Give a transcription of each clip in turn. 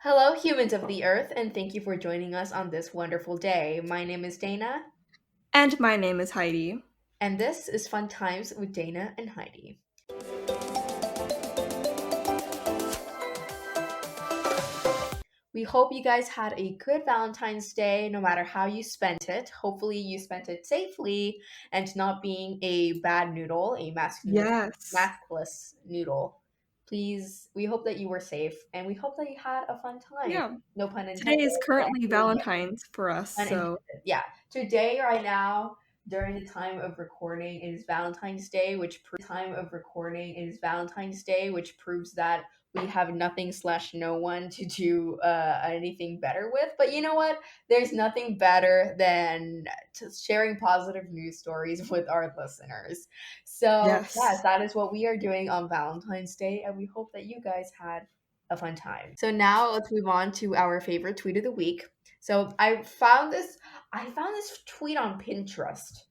Hello, humans of the earth, and thank you for joining us on this wonderful day. My name is Dana, And my name is Heidi. and this is Fun Times with Dana and Heidi. We hope you guys had a good Valentine's Day, no matter how you spent it. Hopefully, you spent it safely and not being a bad noodle, a Yes. maskless noodle. Please, we hope that you were safe, and we hope that you had a fun time. Yeah. No pun Today intended. is currently Valentine's for us, so Unintended. Yeah. Today, right now, during the time of recording is Valentine's Day, which proves that we have nothing slash no one to do anything better with. But you know what? There's nothing better than sharing positive news stories with our listeners. So yes, yes. that is what we are doing on Valentine's Day, and we hope that you guys had a fun time. So now let's move on to our favorite tweet of the week. So I found this tweet on Pinterest,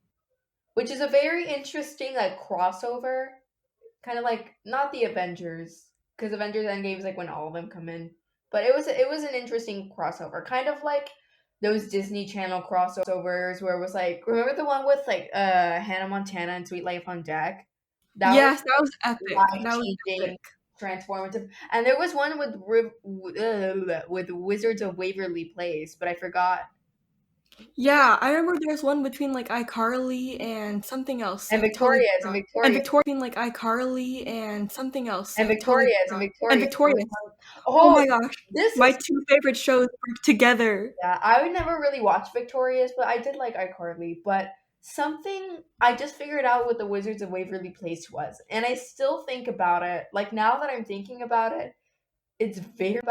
which is a very interesting like crossover, kind of like not the Avengers, because Avengers Endgame is like when all of them come in, but it was an interesting crossover, kind of like those Disney Channel crossovers where it was like remember the one with like Hannah Montana and Sweet Life on Deck? That was Yes, that was epic. life That was changing, epic. transformative. And there was one with Wizards of Waverly Place, but I forgot. Yeah, I remember there's one between like iCarly and something else. And I totally Victorious, and forgot. And Victorious, Victoria between like iCarly and something else. and I totally Victorious, and forgot. And Victorious. Victorious. Oh Oh, my gosh. this My is two favorite shows were together. yeah. I would never really watch Victorious, but I did like iCarly. But something I just figured out what the Wizards of Waverly Place was, and I still think about it. Like now that I'm thinking about it, it's very,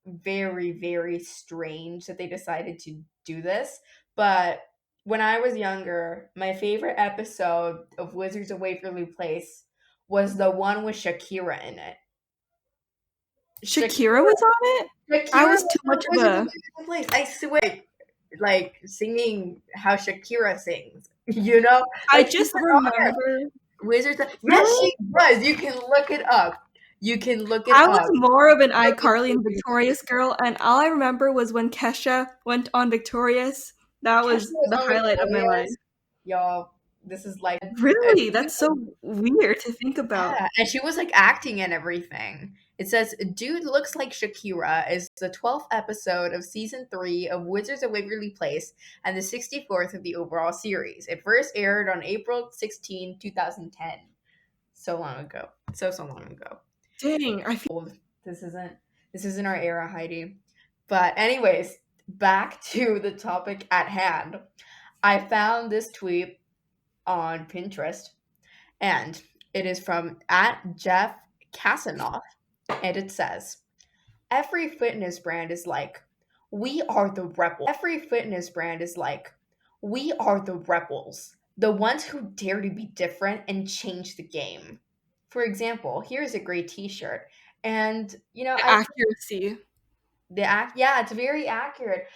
very, very strange that they decided to do this. But when I was younger, my favorite episode of Wizards of Waverly Place was the one with Shakira in it. Shakira Shakira, was on it? I Shakira was was too on much of Wizards of a Waverly Place. I swear, like singing how Shakira sings. You know, I like she just was on remember. Wizards. Yes, Really? she was. You can look it up. You can look it I was up. more of an Look it iCarly and up. Victorious girl, and all I remember was when Kesha went on Victorious. That Kesha was was the on highlight of my life. Victorious. Y'all, this is like, and Really? she That's so weird to think about. yeah, and she was like acting and everything. It says, "Dude looks like Shakira" is the 12th episode of season 3 of Wizards of Waverly Place and the 64th of the overall series. It first aired on April 16, 2010. So long ago. So long ago. Dang, I feel Old. This isn't this isn't our era, Heidi. But anyways, back to the topic at hand. I found this tweet on Pinterest, and it is from at Jeff Kasanoff, and it says, "Every fitness brand is like, we are the rebels. Every fitness brand is like, we are the rebels, the ones who dare to be different and change the game. For example, here's a great T-shirt, and the accuracy. yeah, it's very accurate.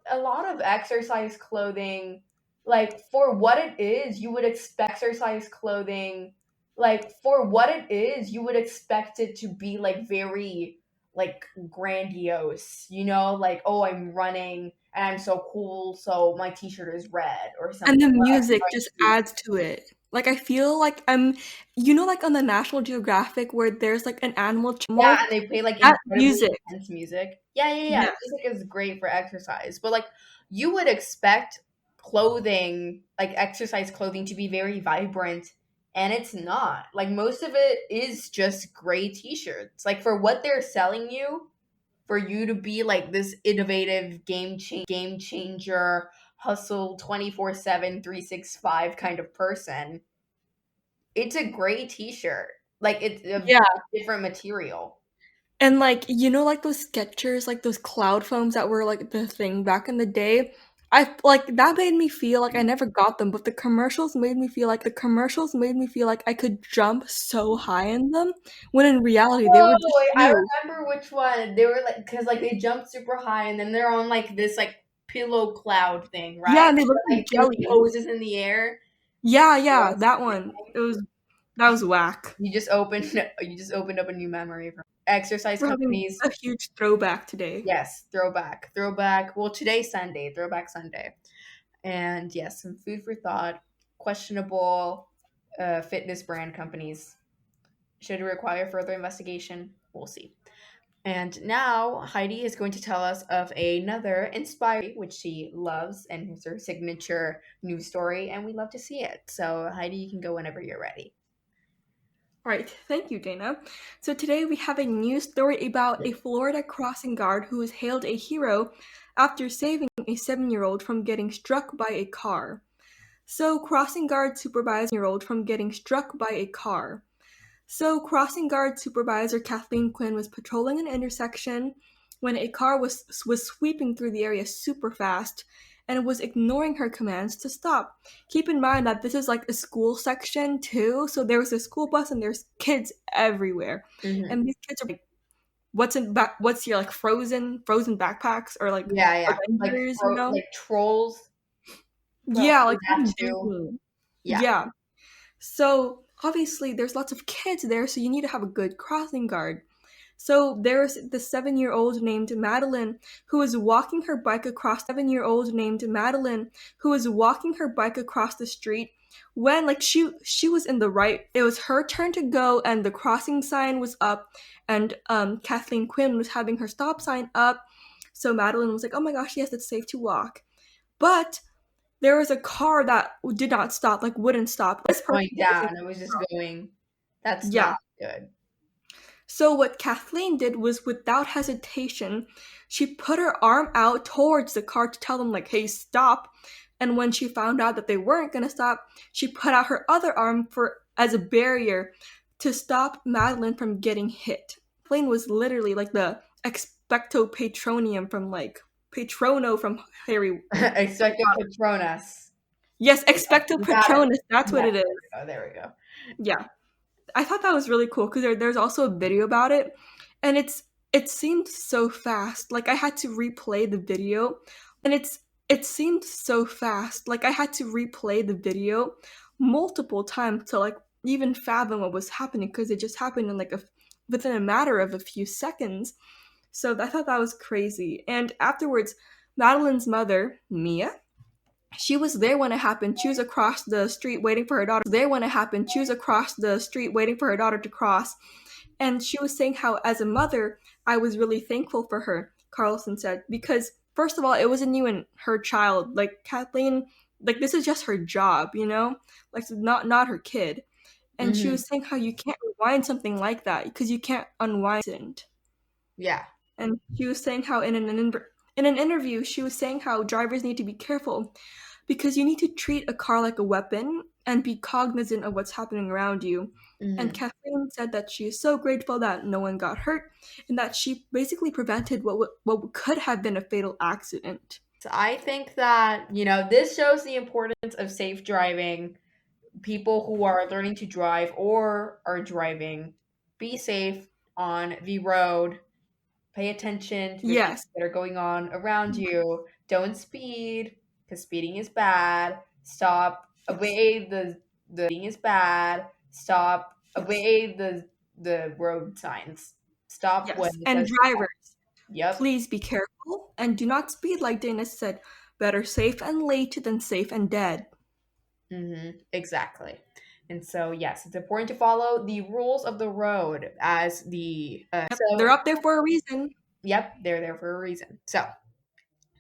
A lot of exercise clothing, like for what it is, you would expect exercise clothing, like for what it is, you would expect it to be like very like grandiose, like oh, I'm running and I'm so cool, so my t-shirt is red or And something. the music just adds to it. Like I feel like like on the National Geographic where there's like an animal Yeah, channel, and they play like that incredibly music. intense music. Yeah. Yes. Music is great for exercise, but like you would expect clothing, like exercise clothing, to be very vibrant, and it's not. Like most of it is just gray t-shirts. Like for what they're selling you, for you to be like this innovative game changer, hustle 24/7, 365 kind of person, it's a gray t-shirt. Like it's a Yeah. different material. And, like, like those Skechers, like those cloud foams that were, like, the thing back in the day? That made me feel like I never got them, but the commercials made me feel like I could jump so high in them, when in reality, they Oh, were wait, just I shoes. remember which one. They were like, because like they jumped super high and then they're on like this like pillow cloud thing, Yeah, right? and they look like Like shooting jelly. hoses in the air. Yeah, that one. It was That was whack. You just opened up a new memory for exercise We're having companies. a huge throwback today. Yes, throwback. Well, today's Sunday, throwback Sunday, and yes, some food for thought. Questionable fitness brand companies should require further investigation. We'll see. And now Heidi is going to tell us of another inspiring, which she loves, and it's her signature news story, and we love to see it. So Heidi, you can go whenever you're ready. All right, thank you, Dana. So today we have a news story about a Florida crossing guard who was hailed a hero after saving a 7-year-old from getting struck by a car. So crossing guard supervisor year old from getting struck by a car. So, crossing guard supervisor Kathleen Quinn was patrolling an intersection when a car was sweeping through the area super fast and was ignoring her commands to stop. Keep in mind that this is like a school section too, so there was a school bus and there's kids everywhere, Hmm. and these kids are like, what's your like frozen backpacks or like Yeah, yeah, Avengers, you know? like trolls, Yeah, probably like that from too. Disney. Yeah. Yeah. So obviously, there's lots of kids there, so you need to have a good crossing guard. So there's the 7-year-old named Madeline who was walking her bike across 7-year-old named Madeline who was walking her bike across the street when like she was in the right. It was her turn to go and the crossing sign was up and Kathleen Quinn was having her stop sign up. So Madeline was like, "Oh my gosh, yes, it's safe to walk." But there was a car that did not stop, like wouldn't stop. This person Going wasn't. down. It was just going. That's not Yeah. good. So what Kathleen did was without hesitation, she put her arm out towards the car to tell them like, "Hey, stop." And when she found out that they weren't going to stop, she put out her other arm for as a barrier to stop Madeline from getting hit. Kathleen was literally like the expecto patronium from like Patrono from Harry. Expecto Patronus. Yes, Yeah, expecto you got it. patronus, that's what Yeah, it is. there we go. Yeah. I thought that was really cool because there's also a video about it, and it seemed so fast. Like I had to replay the video, and it seemed so fast. Like I had to replay the video multiple times to like even fathom what was happening because it just happened in like a within a matter of a few seconds. So I thought that was crazy. And afterwards, Madeline's mother, Mia, she was there when it happened. She was across the street waiting for her daughter. There when it happened. She was across the street waiting for her daughter to cross. And she was saying how, as a mother, I was really thankful for her, Carlson said, because first of all, it wasn't even her child. Like Kathleen, like this is just her job, you know? Like not her kid. And she Hmm. was saying how you can't rewind something like that because you can't unwind it. Yeah. And she was saying how in an interview, she was saying how drivers need to be careful because you need to treat a car like a weapon and be cognizant of what's happening around you. And Hmm. Kathleen said that she is so grateful that no one got hurt and that she basically prevented what could have been a fatal accident. So I think that, this shows the importance of safe driving. People who are learning to drive or are driving, be safe on the road. Pay attention to the things Yes, that are going on around you. Don't speed, because speeding is bad. Stop. yes, Obey the speeding is bad. Stop. yes, Obey the road signs. Stop when yes. it And says. drivers, Yep. please be careful and do not speed like Dana said. Better safe and late than safe and dead. Exactly. And so, yes, it's important to follow the rules of the road as the. Yep, they're up there for a reason. Yep, they're there for a reason. So,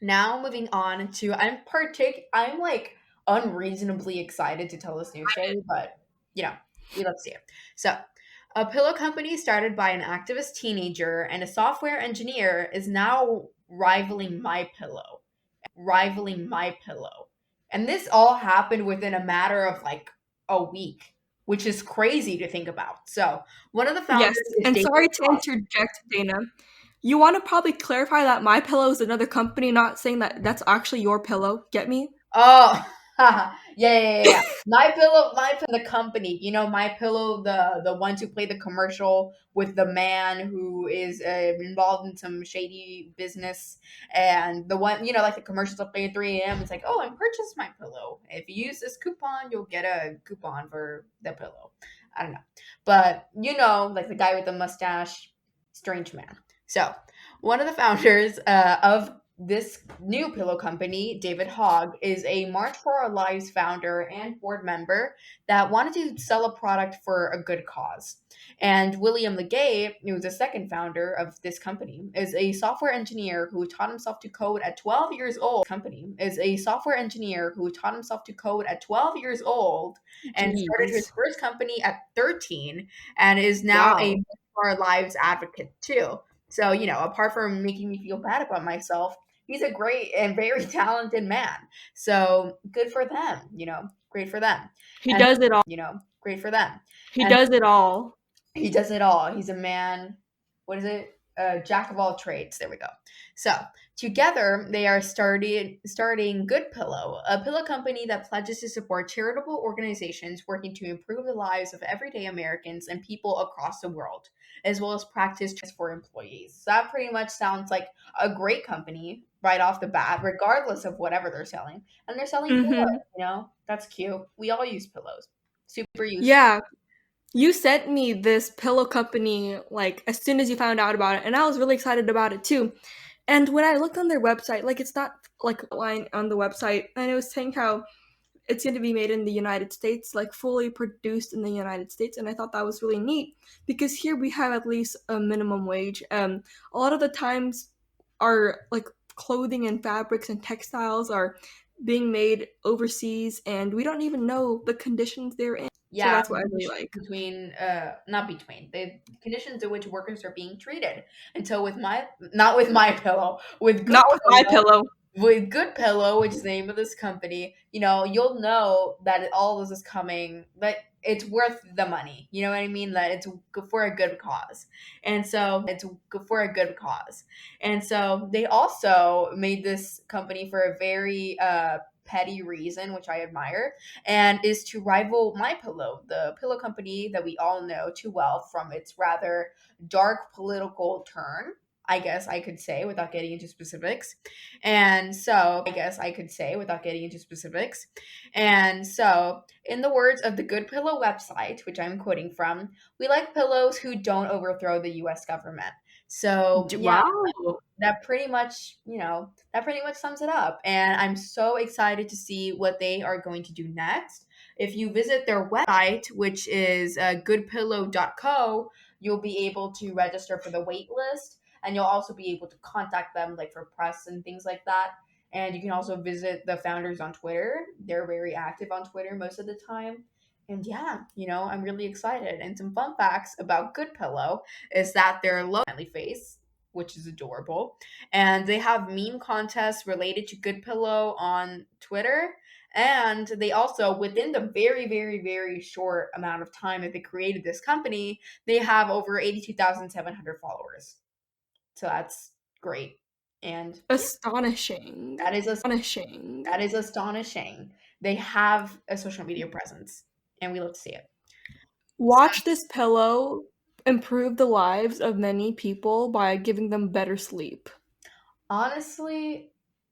now moving on to I'm like unreasonably excited to tell this news story, but you know, we love to see it. So, a pillow company started by an activist teenager and a software engineer is now rivaling my pillow. And this all happened within a matter of like a week, which is crazy to think about. So, one of the Yes, founders is and Dana. sorry to interject, Dana. You want to probably clarify that MyPillow is another company, not saying that that's actually your pillow. Get me? Oh, yeah. My Pillow, the company. My Pillow, the ones who play the commercial with the man who is involved in some shady business, and the one, like the commercials that play at 3 a.m. It's like, oh, and purchase My Pillow. If you use this coupon, you'll get a coupon for the pillow. I don't know. But you know, like the guy with the mustache, strange man. So, one of the founders of this new pillow company, David Hogg, is a March for Our Lives founder and board member that wanted to sell a product for a good cause. And William Legay, who was the second founder of this company, is a software engineer who taught himself to code at 12 years old. Company is a software engineer who taught himself to code at 12 years old and started his Jeez. first company at 13 and is now a Wow. for Our Lives advocate too. So, you know, apart from making me feel bad about myself, he's a great and very talented man. So, good for them, you know, great for them. He And, does it all. you know, great for them. He And does it all. he does it all. He's a man. What is it? Jack of all trades. There we go. So together they are starting Good Pillow, a pillow company that pledges to support charitable organizations working to improve the lives of everyday Americans and people across the world, as well as practice for employees. So that pretty much sounds like a great company right off the bat, regardless of whatever they're selling. And they're selling pillows. Mhm. You know, that's cute. We all use pillows. Super useful. Yeah. You sent me this pillow company, like, as soon as you found out about it, and I was really excited about it too. And when I looked on their website, like, it's not, like, a line on the website, and it was saying how it's going to be made in the United States, like, fully produced in the United States, and I thought that was really neat, because here we have at least a minimum wage. A lot of the times, our, like, clothing and fabrics and textiles are being made overseas, and we don't even know the conditions they're in. So Yeah, that's what I really like. between not between the conditions in which workers are being treated. Until with my not with my pillow, with good Not with my pillow, pillow. with Good Pillow, which is the name of this company, you know, you'll know that all this is coming, that it's worth the money. You know what I mean? That it's for a good cause. And so it's for a good cause. And so they also made this company for a very petty reason, which I admire, and is to rival MyPillow, the pillow company that we all know too well from its rather dark political turn. I guess I could say without getting into specifics. And so, I guess I could say without getting into specifics. And so, in the words of the Good Pillow website, which I'm quoting from, we like pillows who don't overthrow the US government. So, yeah, Wow. that pretty much, you know, that pretty much sums it up. And I'm so excited to see what they are going to do next. If you visit their website, which is goodpillow.co, you'll be able to register for the wait list, and you'll also be able to contact them like for press and things like that. And you can also visit the founders on Twitter. They're very active on Twitter most of the time. And yeah, you know, I'm really excited. And some fun facts about Good Pillow is that their logo smiley face, which is adorable, and they have meme contests related to Good Pillow on Twitter. And they also, within the very, very, very short amount of time that they created this company, they have over 82,700 followers. So that's great. And yeah, Astonishing. that is Astonishing. that is astonishing. They have a social media presence, and we love to see it. So Watch this pillow improve the lives of many people by giving them better sleep. honestly,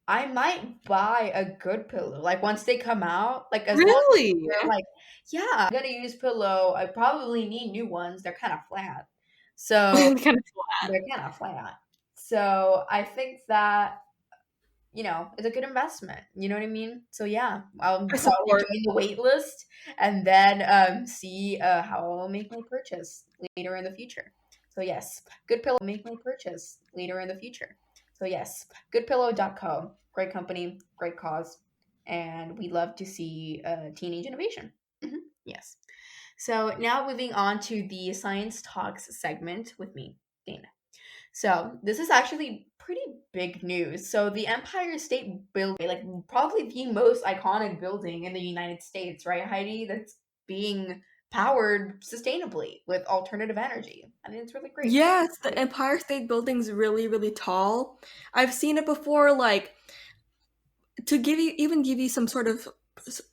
I might buy a good pillow. Like once they come out, like as long as Really? they're like, yeah, I'm gonna use pillow. I probably need new ones. They're kind of flat. So Kind of they're kind of flat. So I think that, you know, it's a good investment. You know what I mean? So yeah, I'll I probably support. join the wait list and then see how I'll make my purchase later in the future. So yes, Good Pillow make my purchase later in the future. So yes, goodpillow.co, great company, great cause, and we love to see teenage innovation. Yes. So now moving on to the science talks segment with me, Dana. So this is actually pretty big news. So the Empire State Building, like probably the most iconic building in the United States, right, Heidi? That's being powered sustainably with alternative energy. I mean, it's really great. Yes, the Empire State Building's really, really tall. I've seen it before, like, to give you some sort of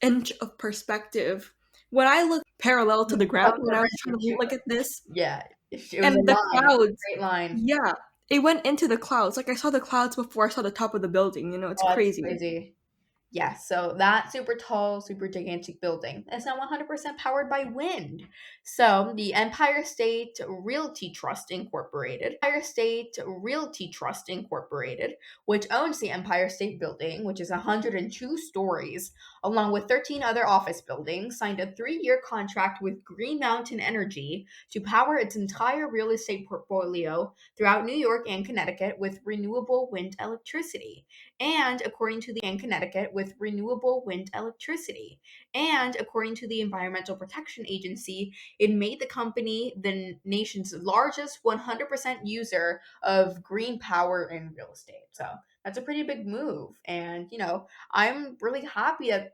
inch of perspective. When I look parallel to the ground, Up when the I was trying to rent. look at this, Yeah, it was a and the line, clouds, straight line. yeah, it went into the clouds. Like, I saw the clouds before I saw the top of the building, you know, it's Oh, that's crazy. crazy. Yes, so that super tall, super gigantic building is now 100% powered by wind. So the Empire State Realty Trust Incorporated, which owns the Empire State Building, which is 102 stories, along with 13 other office buildings, signed a 3-year contract with Green Mountain Energy to power its entire real estate portfolio throughout New York and Connecticut with renewable wind electricity. And according to the Environmental Protection Agency, it made the company the nation's largest 100% user of green power in real estate. So that's a pretty big move. And, I'm really happy that,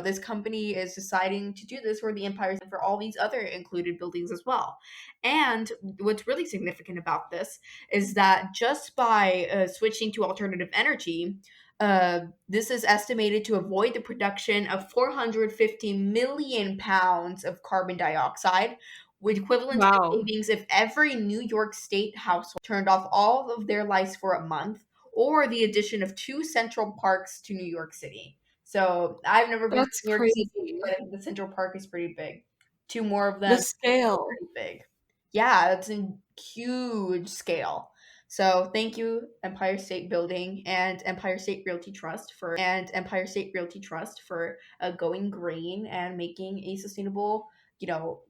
this company is deciding to do this for the Empire and for all these other included buildings as well. And what's really significant about this is that just by switching to alternative energy, this is estimated to avoid the production of 450 million pounds of carbon dioxide, with equivalent to the Wow. savings if every New York State household turned off all of their lights for a month, or the addition of 2 Central Parks to New York City. So I've never been to That's New York City, crazy. but I think the Central Park is pretty big. Two more of The them, scale. pretty big. Yeah, that's a huge scale. So thank you, Empire State Building and Empire State Realty Trust for going green and making a sustainable,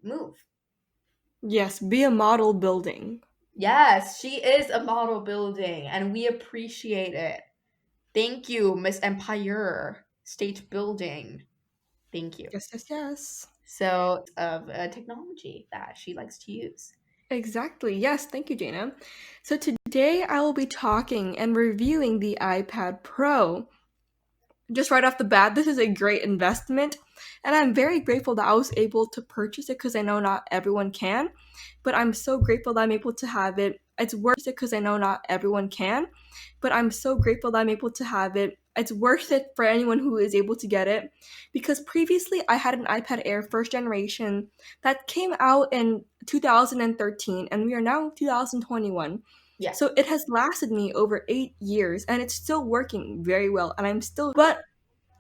move. Yes, be a model building. Yes, she is a model building, and we appreciate it. Thank you, Miss Empire State Building. Thank you. Yes, yes, yes. So, of technology that she likes to use. Exactly. Yes, thank you, Jana. So today I will be talking and reviewing the iPad Pro. Just right off the bat, this is a great investment, and I'm very grateful that I was able to purchase it because I know not everyone can, but I'm so grateful that I'm able to have it. It's worth it because I know not everyone can, but I'm so grateful that I'm able to have it. It's worth it for anyone who is able to get it because previously I had an iPad Air first generation that came out in 2013 and we are now 2021. Yeah. So it has lasted me over 8 years and it's still working very well. And I'm still, but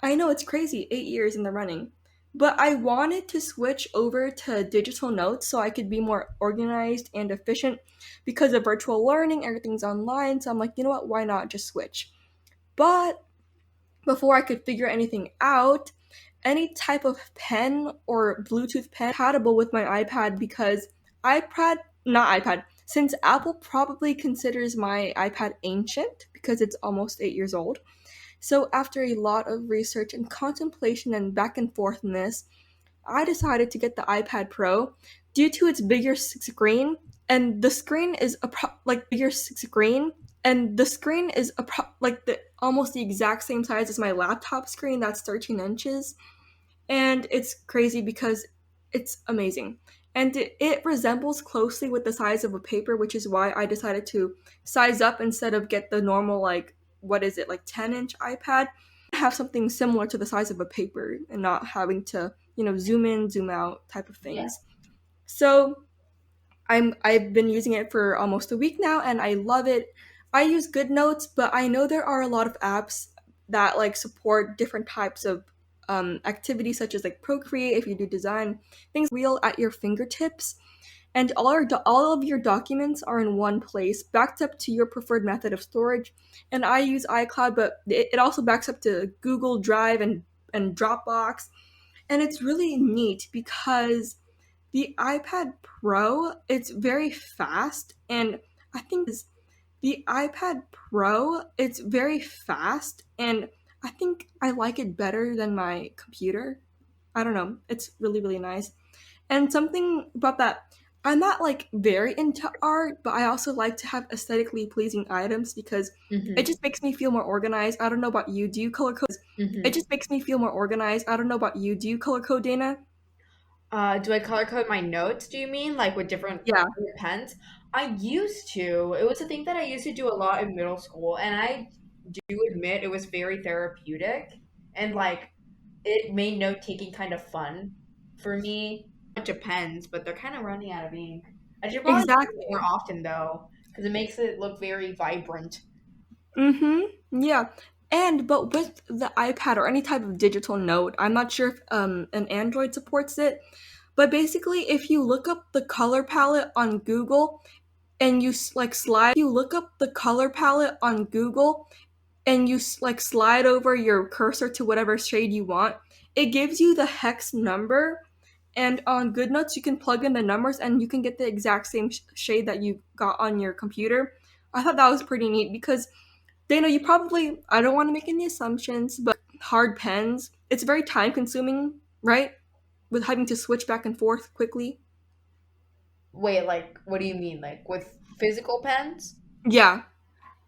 I know it's crazy, 8 years in the running. But I wanted to switch over to digital notes so I could be more organized and efficient because of virtual learning, everything's online. So I'm like, you know what, why not just switch? But before I could figure anything out, any type of pen or Bluetooth pen compatible with my iPad because iPad, not iPad, since Apple probably considers my iPad ancient because it's almost 8 years old. So after a lot of research and contemplation and back and forthness, I decided to get the iPad Pro due to its bigger screen, and the screen is like the almost the exact same size as my laptop screen. That's 13 inches, and it's crazy because it's amazing. And it resembles closely with the size of a paper, which is why I decided to size up instead of get the normal, like, what is it, like 10-inch iPad. Have something similar to the size of a paper and not having to, zoom in, zoom out type of Yeah. things. So I've been using it for almost a week now and I love it. I use GoodNotes, but I know there are a lot of apps that like support different types of activities such as like Procreate if you do design, things real at your fingertips. And all of your documents are in one place, backed up to your preferred method of storage. And I use iCloud, but it also backs up to Google Drive and Dropbox. And it's really neat because the iPad Pro, it's very fast, and I think the iPad Pro, it's very fast, and I think I like it better than my computer. I don't know. It's really, really nice. And something about that, I'm not like very into art, but I also like to have aesthetically pleasing items because it Mm-hmm. just makes me feel more organized. I don't know about you. Do you color code? It Mm-hmm. just makes me feel more organized. I don't know about you. Do you color code, Dana? Do I color code my notes, do you mean? Like with different Yeah, pens? I used to. It was a thing that I used to do a lot in middle school, and I do admit it was very therapeutic and like it made note taking kind of fun for me. Bunch of pens, but they're kind of running out of ink. I should probably do it more exactly. often though, because it makes it look very vibrant. Mm-hmm. Yeah. And but with the iPad or any type of digital note, I'm not sure if an Android supports it, but basically if you look up the color palette on Google and like slide you look up the color palette on Google and you like slide over your cursor to whatever shade you want, it gives you the hex number. And on GoodNotes, you can plug in the numbers and you can get the exact same shade that you got on your computer. I thought that was pretty neat because Dana, you probably, I don't want to make any assumptions, but hard pens, it's very time consuming, right? With having to switch back and forth quickly. Wait, like, what do you mean? Like with physical pens? Yeah.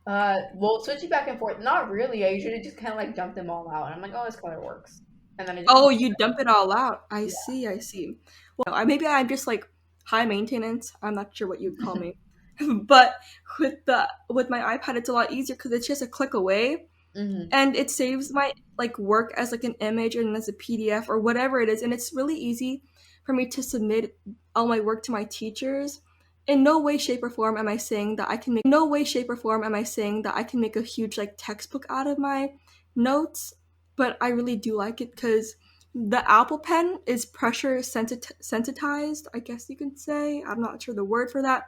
Well, switching back and forth, not really. I usually just kind of like dump them all out, and I'm like, oh, this color works, and then I just Oh, keep. you dump it all out. I Yeah. see, I see. Well, maybe I'm just like high maintenance. I'm not sure what you'd call me. But with my iPad, it's a lot easier because it's just a click away Hmm. and it saves my like work as like an image and as a PDF or whatever it is, and it's really easy for me to submit all my work to my teachers. In no way shape or form am I saying that I can make no way shape or form am I saying that I can make a huge like textbook out of my notes, but I really do like it because the Apple Pen is pressure sensitized, I guess you could say. I'm not sure the word for that,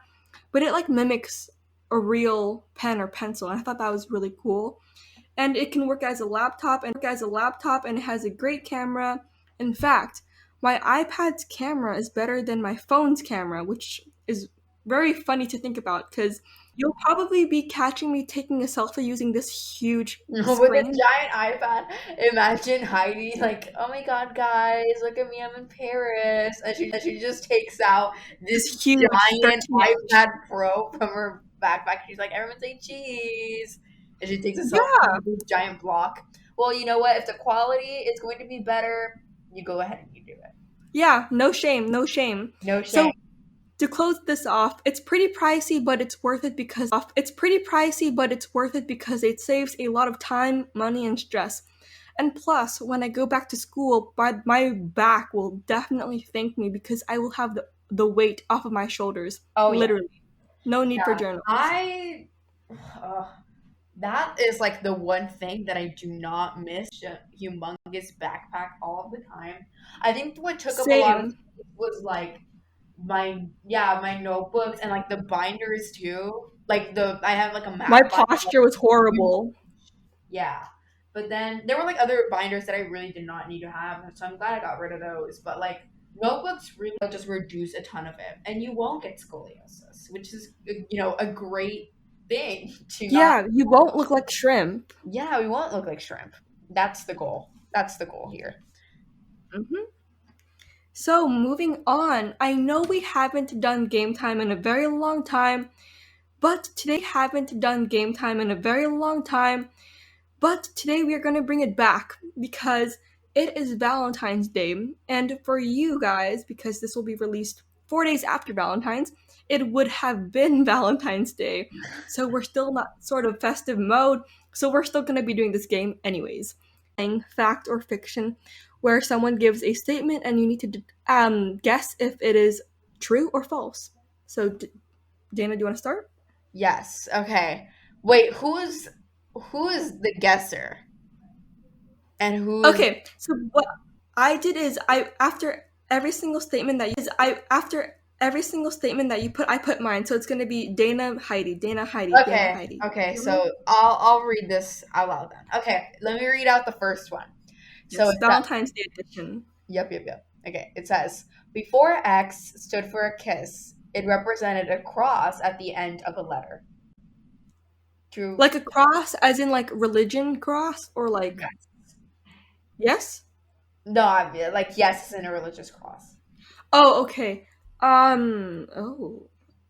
but it like mimics a real pen or pencil, and I thought that was really cool. And it can work as a laptop and it has a great camera. In fact, my iPad's camera is better than my phone's camera, which is very funny to think about because you'll probably be catching me taking a selfie using this huge With a screen. giant iPad, imagine Heidi like, "Oh my God, guys, look at me! I'm in Paris," and she just takes out this This huge giant 13-inch. iPad Pro from her backpack. She's like, "Everyone say cheese," and she takes a selfie Yeah. with this giant block. Well, you know what? If the quality is going to be better, you go ahead and you do it. Yeah, no shame, no shame. No shame. So to close this off, it's pretty pricey, but it's worth it because it saves a lot of time, money, and stress. And plus, when I go back to school, my back will definitely thank me because I will have the weight off of my shoulders. Oh yeah, Literally. No need for yeah. journals. I. Uh, That is like the one thing that I do not miss. Humongous backpack all of the time. I think what took up a lot of Same. space was like my notebooks and like the binders too. Like I have like a My math binder. posture was horrible. Yeah. But then there were like other binders that I really did not need to have, so I'm glad I got rid of those. But like notebooks really just reduce a ton of it, and you won't get scoliosis, which is a great thing to not. Yeah, you won't look like shrimp. Yeah, we won't look like shrimp. That's the goal. That's the goal here. Hmm. So, moving on, I know we haven't done game time in a very long time, but today we are going to bring it back because it is Valentine's Day. And for you guys, because this will be released 4 days after Valentine's, it would have been Valentine's Day. So we're still not sort of festive mode. So we're still going to be doing this game anyways. Fact or fiction, where someone gives a statement and you need to guess if it is true or false. So, Dana, do you want to start? Yes. Okay. Wait, who is the guesser and who is Okay, so what I did is I after every single statement that you put, I put mine. So it's gonna be Dana Heidi, Dana Heidi, Dana okay? Heidi. Okay, You know? so I'll read this out loud then. Okay, let me read out the first one. So Yes, it's Valentine's Day edition. yep. Okay, it says before X stood for a kiss, it represented a cross at the end of a letter. True. Like a cross, as in like religion cross, or like Yes. yes? No, I mean, like yes, in a religious cross. Oh, okay. Oh.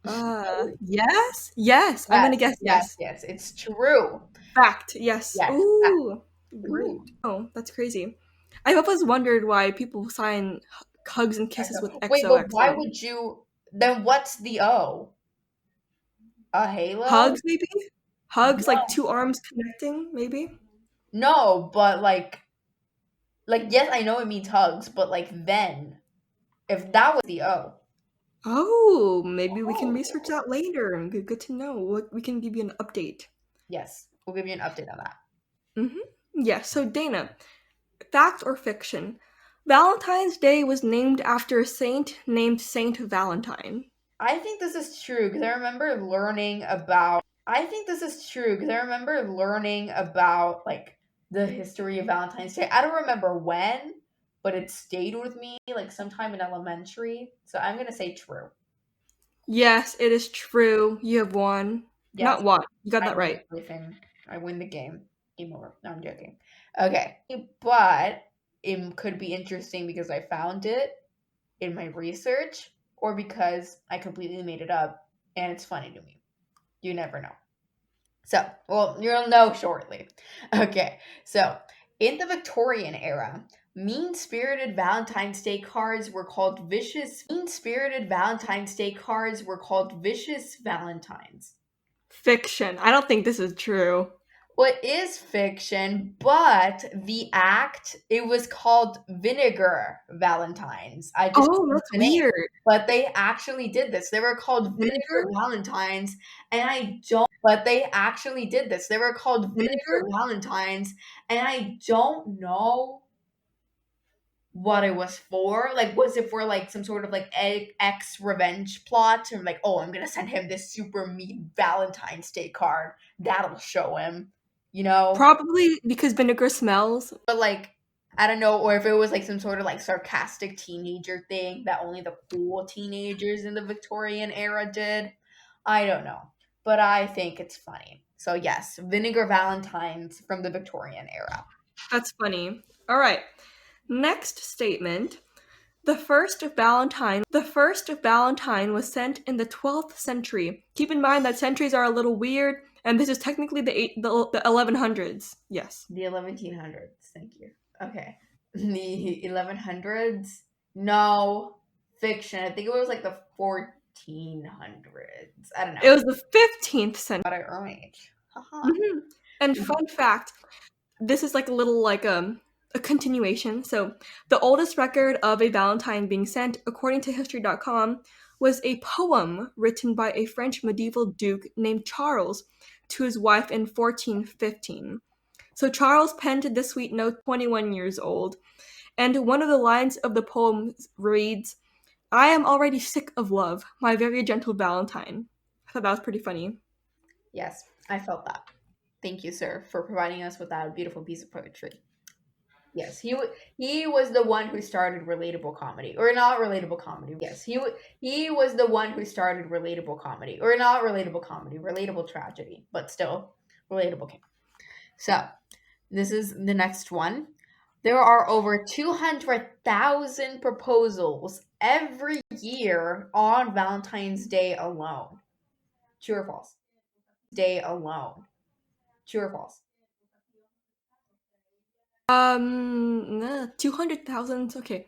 Oh, Yes? Yes. I'm yes, gonna guess yes, yes. yes. It's true. Fact. Yes. Yes. Ooh. Great. Ooh. Oh, that's crazy. I've always wondered why people sign hugs and kisses with XO. Wait, but why XOXO. would you? Then what's the O? A halo? Hugs, maybe? Hugs, like No, two arms connecting, maybe? no, but like yes, I know it means hugs, but like then if that was the O. Oh, maybe we can research Oh. that later. Good to know. We can give you an update. Yes, we'll give you an update on that. Yes, so Dana, fact or fiction? Valentine's Day was named after a saint named Saint Valentine. I think this is true because I remember learning about. I think this is true because I remember learning about like the history of Valentine's Day. I don't remember when, but it stayed with me like sometime in elementary. So I'm gonna say true. Yes, it is true. You have won. Yes, Not won. You got I that win right. everything. I win the game. Game over. No, I'm joking. Okay, but it could be interesting because I found it in my research or because I completely made it up and it's funny to me. You never know. So, well, you'll know shortly. Okay, so in the Victorian era, mean-spirited Valentine's Day cards were called vicious. Mean-spirited Valentine's Day cards were called vicious Valentines. Fiction. I don't think this is true. What is fiction, but the act, it was called Vinegar Valentines. I just Oh, changed that's the name. weird. But they actually did this. They were called Vinegar? Vinegar Valentines, and I don't. But they actually did this. They were called Vinegar? Vinegar Valentines, and I don't know what it was for. Like, was it for like some sort of like ex revenge plot? Or like, oh, I'm gonna send him this super mean Valentine's Day card. That'll show him, you know? Probably because vinegar smells. But like, I don't know, or if it was like some sort of like sarcastic teenager thing that only the cool teenagers in the Victorian era did. I don't know. But I think it's funny. So yes, Vinegar Valentines from the Victorian era. That's funny. All right. Next statement. The first Valentine was sent in the 12th century. Keep in mind that centuries are a little weird, and this is technically the 1100s. Yes. The 1100s. Thank you. Okay. The 1100s? No. Fiction. I think it was like the 1400s. I don't know. It was the 15th century. Got it right. Haha. Mhm. And fun fact, this is like a little like a continuation. So, the oldest record of a Valentine being sent, according to history.com, was a poem written by a French medieval duke named Charles to his wife in 1415. So, Charles penned this sweet note 21 years old, and one of the lines of the poem reads, I am already sick of love, my very gentle Valentine. I thought that was pretty funny. Yes, I felt that. Thank you, sir, for providing us with that beautiful piece of poetry. Yes, he was the one who started relatable comedy, or not relatable comedy. Yes, he was the one who started relatable comedy, or not relatable comedy, relatable tragedy, but still relatable. So this is the next one. There are over 200,000 proposals every year on Valentine's Day alone. True or false? Day alone. True or false? 200,000. Okay.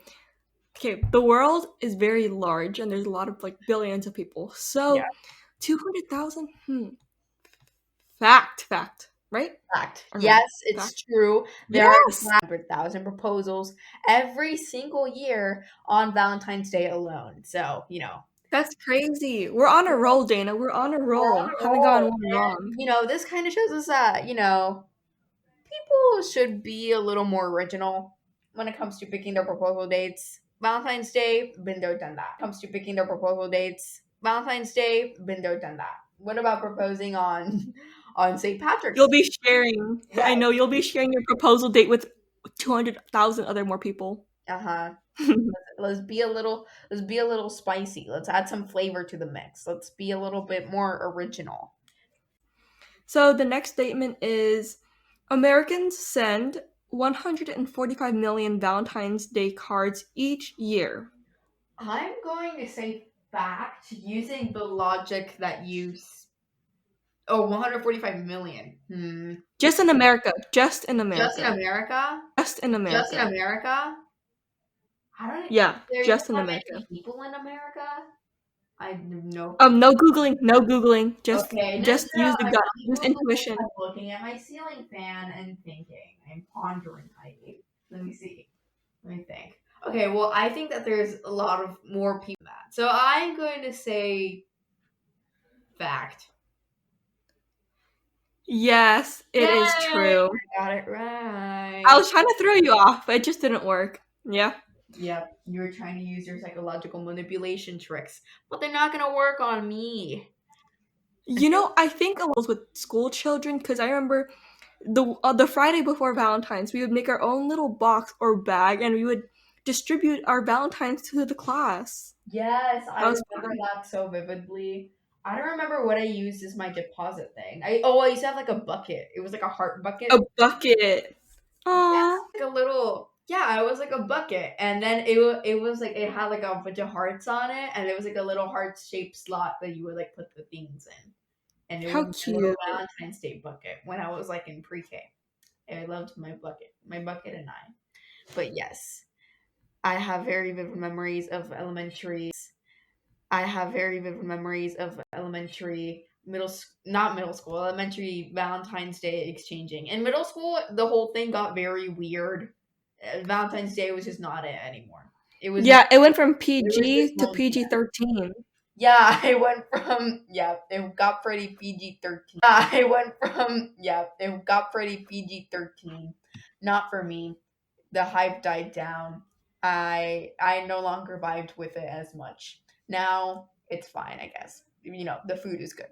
Okay, the world is very large and there's a lot of like billions of people. Yeah. So, 200,000? Fact, right? Fact. Or no? Yes, it's Fact? true. There are Yes! 100,000 proposals every single year on Valentine's Day alone. So, That's crazy. We're on a roll, Dana. We're on a we're on roll. a Haven't gotten roll. one wrong. And, this kind of shows us that, people should be a little more original when it comes to picking their proposal dates. Valentine's Day, been there, done that. Comes to picking their proposal dates. Valentine's Day, been there, done that. What about proposing on on St. Patrick's You'll Day? be sharing, I Right. know, you'll be sharing your proposal date with 200,000 other more people. Uh-huh. Let's be a little spicy. Let's add some flavor to the mix. Let's be a little bit more original. So the next statement is Americans send 145 million Valentine's Day cards each year. I'm going to say fact using the logic that oh, 145 million. Just in America. Just in Just in America. America? Just in Just in America. America? I don't think Yeah, there even just in that America. many people in America. I have no. No googling, no googling. Just Okay, no, just no, use the I'm gut, not use Googling. intuition. I'm looking at my ceiling fan and thinking. I'm pondering, Heidi. Let me see. Let me think. Okay, well, I think that there's a lot of more people than that. So I'm going to say fact. Yes, it Yay! is true. I got it I right. was trying to throw you off, but it just didn't work. Yeah. Yep, you were trying to use your psychological manipulation tricks, but they're not gonna work on me. You know, I think a lot with school children because I remember the Friday before Valentine's, we would make our own little box or bag, and we would distribute our Valentines to the class. Yes, I That was remember fun. that so vividly. I don't remember what I used as my deposit thing. I used to have like a bucket. It was like a heart A bucket. bucket. Yeah, Aw, like a little. Yeah, it was like a bucket, and then it was like it had like a bunch of hearts on it, and it was like a little heart shaped slot that you would like put the things in, and it was how my little cute. Valentine's Day bucket when I was like in pre-K. I loved my bucket and I. But yes, I have very vivid memories of elementary. I have very vivid memories of elementary, not middle school, elementary Valentine's Day exchanging. In middle school, the whole thing got very weird. Valentine's Day was just not it anymore. It was Yeah, it went from it was this PG to moment. PG-13. Yeah, I went from it got pretty PG-13. Yeah, I went from it got pretty PG-13. Not for me. The hype died down. I no longer vibed with it as much. Now it's fine, I guess. You know, the food is good.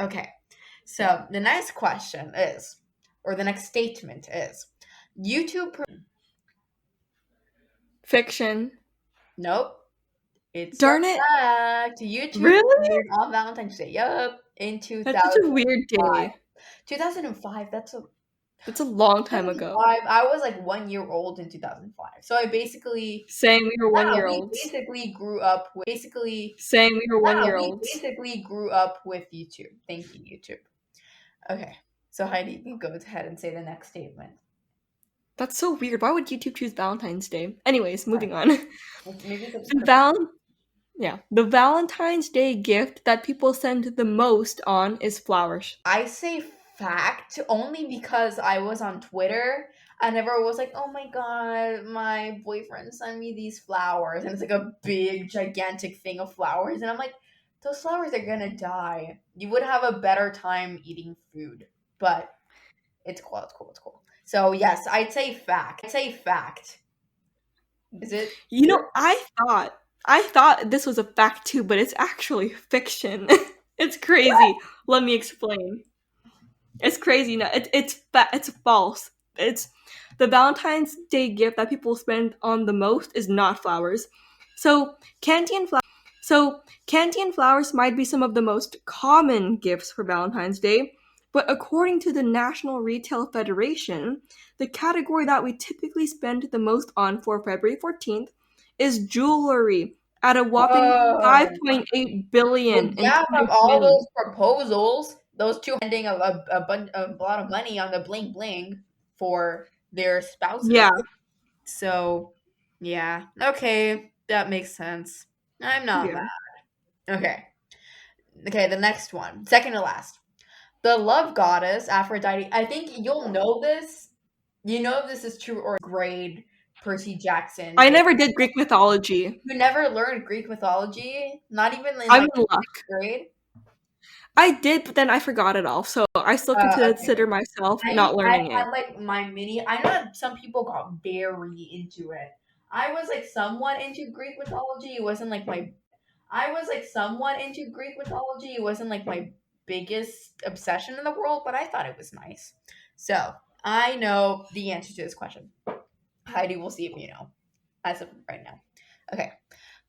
Okay. So the next question is, or the next statement is, YouTube. Fiction. Nope. It's a Darn it. fact. YouTube Really? premiered on Valentine's Day. Yup. In That's such a weird 2005. day. 2005. That's a That's a long time ago. 2005. I was like 1 year old in 2005. So I basically Saying we were one yeah, year we olds. basically grew up with basically Saying we were one yeah, year we olds. basically grew up with YouTube. Thank you, YouTube. Okay. So Heidi, you can go ahead and say the next statement. That's so weird. Why would YouTube choose Valentine's Day? Anyways, Right. moving on. Maybe it's The subscription. val Yeah, the Valentine's Day gift that people send the most on is flowers. I say fact only because I was on Twitter and everyone was like, "Oh my god, my boyfriend sent me these flowers," and it's like a big, gigantic thing of flowers, and I'm like, "Those flowers are gonna die. You would have a better time eating food." But it's cool. It's cool. It's cool. So yes, I'd say fact. I'd say fact. Is it You true? know, I thought this was a fact too, but it's actually fiction. It's crazy. Let me explain. It's crazy. No, it's false. It's the Valentine's Day gift that people spend on the most is not flowers. So candy and flowers. So candy and flowers might be some of the most common gifts for Valentine's Day, but according to the National Retail Federation, the category that we typically spend the most on for February 14th is jewelry at a whopping Whoa. 5.8 billion Well, in yeah, from all 2020. those proposals, those two spending a lot of money on the bling bling for their spouses. Yeah, So, yeah, okay, that makes sense. I'm not yeah. mad. Okay, okay, the next one, second to last. The love goddess Aphrodite. I think you'll know this. You know if this is true or grade Percy Jackson. I never did Greek mythology. You never learned Greek mythology, not even in I'm like in luck. grade. I did, but then I forgot it all, so I still Okay. consider myself not I learning it. had like my mini. I know that some people got very into it. I was like somewhat into Greek mythology. It wasn't like my. I was like somewhat into Greek mythology. It wasn't like my biggest obsession in the world, but I thought it was nice. So I know the answer to this question. Heidi will see if you know as of right now. Okay.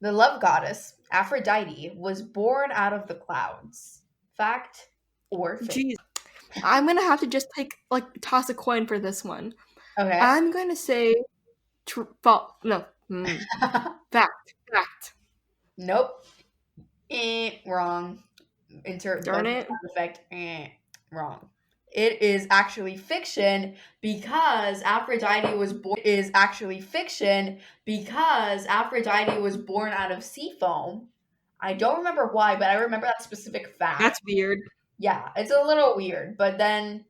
The love goddess Aphrodite was born out of the clouds. Fact or fiction? Jeez, I'm gonna have to just toss a coin for this one. Okay. I'm gonna say no, fact. Nope. Wrong. Insert Darn bonus it. sound effect. Wrong. It is actually fiction because Aphrodite was born. Is actually fiction because Aphrodite was born out of sea foam. I don't remember why, but I remember that specific fact. That's weird. Yeah, it's a little weird, but then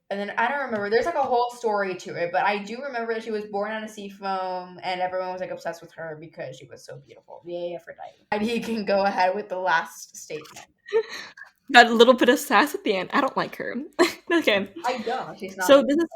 and then I don't remember. There's like a whole story to it, but I do remember that she was born out of sea foam, and everyone was like obsessed with her because she was so beautiful. Yay, Aphrodite! And he can go ahead with the last statement. That little bit of sass at the end. I don't like her. Okay. I don't. She's not So my. this is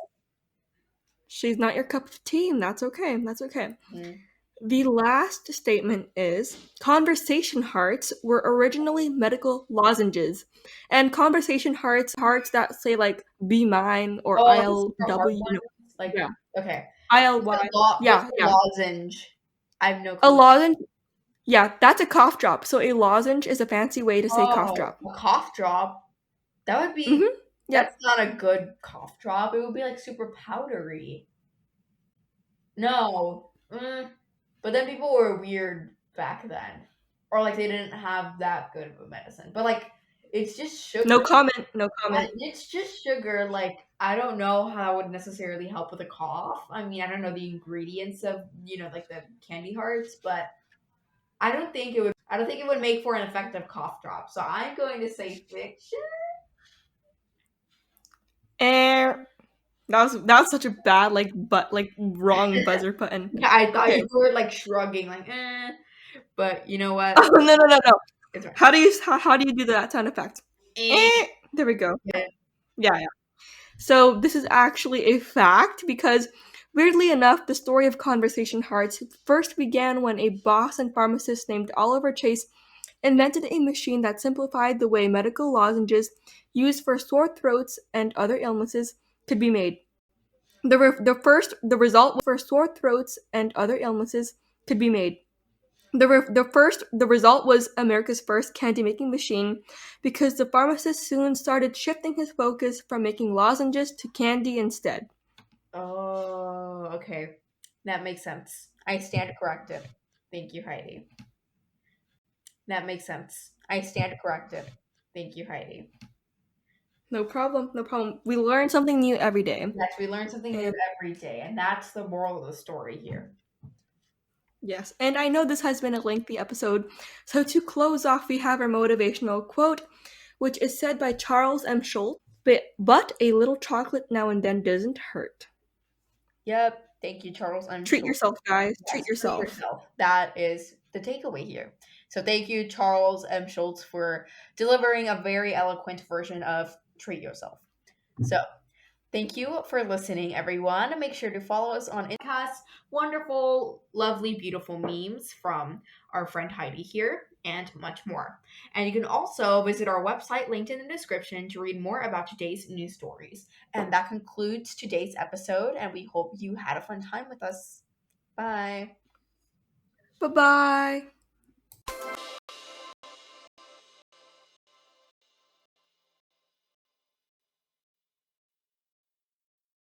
she's not your cup of tea, and that's okay. That's okay. Mm. The last statement is conversation hearts were originally medical lozenges. And conversation hearts that say like be mine or Oh, the super hard ILW, ones. Like, yeah, okay. ILY. What's Yeah, a yeah. lozenge? I have no A clue. lozenge, yeah, that's a cough drop. So a lozenge is a fancy way to say cough Oh, drop. a cough drop. That would be. Mhm. That's Yep. not a good cough drop. It would be like super powdery. No. But then people were weird back then. Or like they didn't have that good of a medicine. But like it's just No sugar. comment. No comment. It's just sugar. Like I don't know how that would necessarily help with a cough. I mean, I don't know the ingredients of, like the candy hearts, but I don't think it would make for an effective cough drop. So I'm going to say fiction. And that was such a bad like wrong buzzer button. Yeah, I thought Okay. you were like shrugging like but you know what? Oh no no no no. It's right. How do you do that sound effect? Eh. There we go. Yeah. Yeah, yeah. So this is actually a fact because weirdly enough, the story of conversation hearts first began when a Boston pharmacist named Oliver Chase invented a machine that simplified the way medical lozenges used for sore throats and other illnesses could be made. The result for sore throats and other illnesses could be made. The result was America's first candy making machine because the pharmacist soon started shifting his focus from making lozenges to candy instead. Oh, okay. That makes sense. I stand corrected. Thank you, Heidi. That makes sense. I stand corrected. Thank you, Heidi. No problem, no problem. We learn something new every day. Yes, we learn something new And every day, and that's the moral of the story here. yes, and I know this has been a lengthy episode, so to close off, we have our motivational quote, which is said by Charles M. Schultz, but a little chocolate now and then doesn't hurt. Yep. Thank you, Charles. I'm Treat sure. yourself, guys. Treat Yes, treat yourself. yourself. That is the takeaway here. So thank you, Charles M. Schultz, for delivering a very eloquent version of treat yourself. So thank you for listening, everyone. Make sure to follow us on Instagram. Wonderful, lovely, beautiful memes from our friend Heidi here, and much more. And you can also visit our website linked in the description to read more about today's news stories. And that concludes today's episode, and we hope you had a fun time with us. Bye. Bye bye.